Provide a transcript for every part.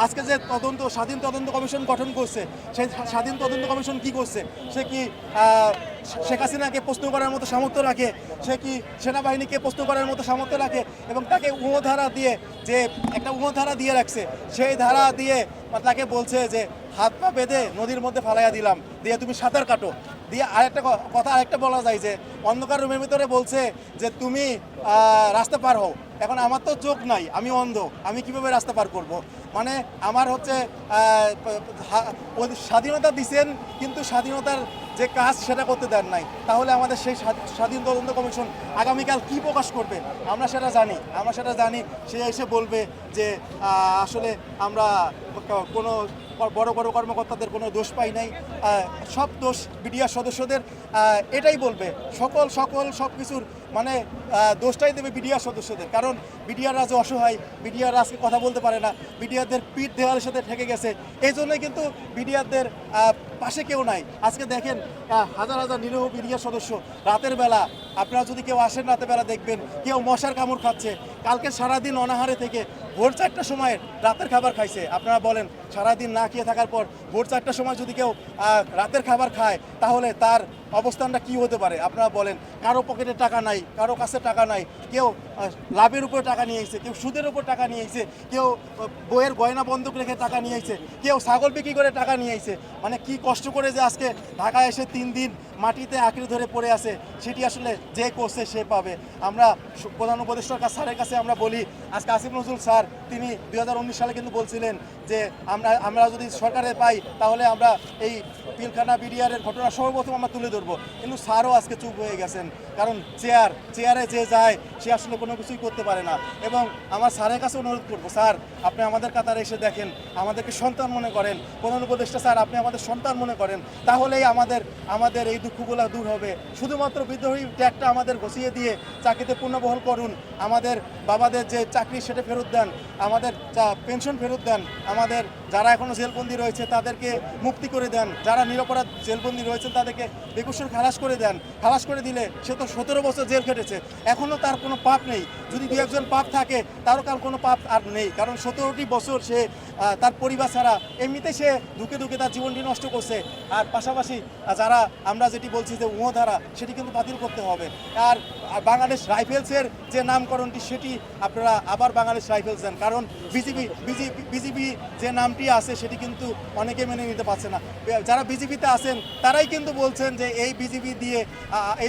আজকে যে স্বাধীন তদন্ত কমিশন গঠন করছে, সেই স্বাধীন তদন্ত কমিশন কি করছে? সে কি শেখ হাসিনাকে প্রশ্ন করার মতো সামর্থ্য রাখে? সে কি সেনাবাহিনীকে প্রশ্ন করার মতো সামর্থ্য রাখে? এবং তাকে ধারা দিয়ে, যে একটা ধারা দিয়ে রাখছে, সেই ধারা দিয়ে তাকে বলছে যে হাত পা বেঁধে নদীর মধ্যে ফালাইয়া দিলাম, দিয়ে তুমি সাঁতার কাটো। দিয়ে আরেকটা বলা যায় যে অন্ধকার রুমের ভিতরে বলছে যে তুমি রাস্তা পার হও। এখন আমার তো চোখ নাই, আমি অন্ধ, আমি কিভাবে রাস্তা পার করব? মানে আমার হচ্ছে স্বাধীনতা দিছেন, কিন্তু স্বাধীনতার যে কাজ সেটা করতে দেন নাই। তাহলে আমাদের সেই স্বাধীন তদন্ত কমিশন আগামীকাল কি প্রকাশ করবে আমরা সেটা জানি। সে এসে বলবে যে আসলে আমরা কোনো বড় বড় কর্মকর্তাদের কোনো দোষ পাই নাই, সব দোষ বিডিআর সদস্যদের, এটাই বলবে। সব কিছুর মানে দোষটাই দেবে বিডিআর সদস্যদের। কারণ বিডিআররা যে অসহায়, বিডিআররা আজকে কথা বলতে পারে না, বিডিআরদের পিঠ দেওয়ালের সাথে ঠেকে গেছে। এই জন্যই কিন্তু বিডিআরদের পাশে কেউ নাই। আজকে দেখেন হাজার হাজার নিরীহ বিডিআর সদস্য রাতের বেলা, আপনারা যদি কেউ আসেন রাতের বেলা দেখবেন কেউ মশার কামড় খাচ্ছে। কালকে সারাদিন অনাহারে থেকে ভোর 4টার সময় রাতের খাবার খাইছে। আপনারা বলেন, সারাদিন না খেয়ে থাকার পর ভোর 4টার সময় যদি কেউ রাতের খাবার খায়, তাহলে তার অবস্থানটা কি হতে পারে আপনারা বলেন? কারো পকেটে টাকা নাই, কারো কাছে টাকা নাই, কেউ লাভের উপর টাকা নিয়ে এসেছে, কেউ সুদের উপর টাকা নিয়ে এসেছে, কেউ বইয়ের গয়না বন্ধক রেখে টাকা নিয়ে এসেছে, কেউ ছাগল বিক্রি করে টাকা নিয়ে এসেছে। মানে কি কষ্ট করে যে আজকে ঢাকায় এসে 3 দিন মাটিতে আঁকড়ে ধরে পড়ে আছে, সেটি আসলে যে করছে সে পাবে। আমরা প্রধান উপদেষ্টার স্যারের কাছে আমরা বলি, আজকে আসিফ নজরুল স্যার তিনি 2019 সালে কিন্তু বলছিলেন যে আমরা যদি সরকারে পাই তাহলে আমরা এই পিলখানা বিডিআরের ঘটনা সর্বপ্রথম আমরা তুলে ধরবো। কিন্তু স্যারও আজকে চুপ হয়ে গেছেন, কারণ চেয়ারে যে যায় সে আসলে কোনো কিছুই করতে পারে না। এবং আমার স্যারের কাছে অনুরোধ করবো, স্যার আপনি আমাদের কাতারে এসে দেখেন, আমাদেরকে সন্তান মনে করেন। প্রধান উপদেষ্টা স্যার, আপনি আমাদের সন্তান মনে করেন, তাহলেই আমাদের এই দুঃখগুলো দূর হবে। শুধুমাত্র বিদ্রোহী ট্যাগটা আমাদের ঘষিয়ে দিয়ে চাকরিতে পুনর্বহাল করুন, আমাদের বাবাদের যে চাকরি সেটা ফেরত দেন, আমাদের পেনশন ফেরত দেন, আমাদের যারা এখনও জেলবন্দি রয়েছে তাদেরকে মুক্তি করে দেন, যারা নিরপরাধ জেলবন্দি রয়েছেন তাদেরকে বেকসুর খালাস করে দেন। খালাস করে দিলে সে তো 17 বছর জেল খেটেছে, এখনও তার কোনো পাপ নেই। যদি 2-1 পাপ থাকে, তারও কার কোনো পাপ আর নেই, কারণ 17টি বছর সে তার পরিবার ছাড়া এমনিতে সে ধুকে ধুকে তার জীবনটি নষ্ট করছে। আর পাশাপাশি যারা আমরা যেটি বলছি যে ধারা, সেটি কিন্তু বাতিল করতে হবে। আর বাংলাদেশ রাইফেলসের যে নামকরণটি, সেটি আপনারা আবার বাংলাদেশ রাইফেলস দেন, কারণ বিজিবি যে নামটি আছে সেটি কিন্তু অনেকে মেনে নিতে পারছে না। যারা বিজিবিতে আছেন তারাই কিন্তু বলছেন যে এই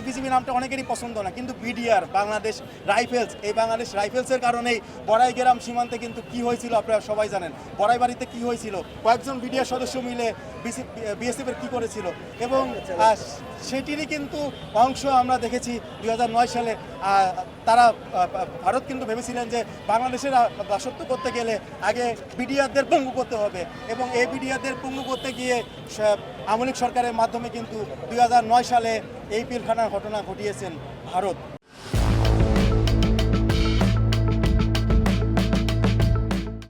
বিজিবি নামটা অনেকেরই পছন্দ না, কিন্তু বিডিআর বাংলাদেশ রাইফেলস, এই বাংলাদেশ রাইফেলসের কারণেই বড়াইগ্রাম সীমান্তে কিন্তু কি হয়েছিল আপনারা সবাই জানেন। বড়াইবাড়িতে কি হয়েছিল, কয়েকজন বিডিআর সদস্য মিলে বিএসএফের কি করেছিল, এবং সেটিরই কিন্তু অংশ আমরা দেখেছি 2009 সালে। তারা ভারত কিন্তু ভেবেছিলেন যে বাংলাদেশের দাসত্ব করতে গেলে আগে বিডিআরদের পঙ্গু করতে হবে, এবং এই বিডিআরদের পঙ্গু করতে গিয়ে আওয়ামী লীগ সরকারের মাধ্যমে কিন্তু 2009 সালে এই পিলখানার ঘটনা ঘটিয়েছেন ভারত।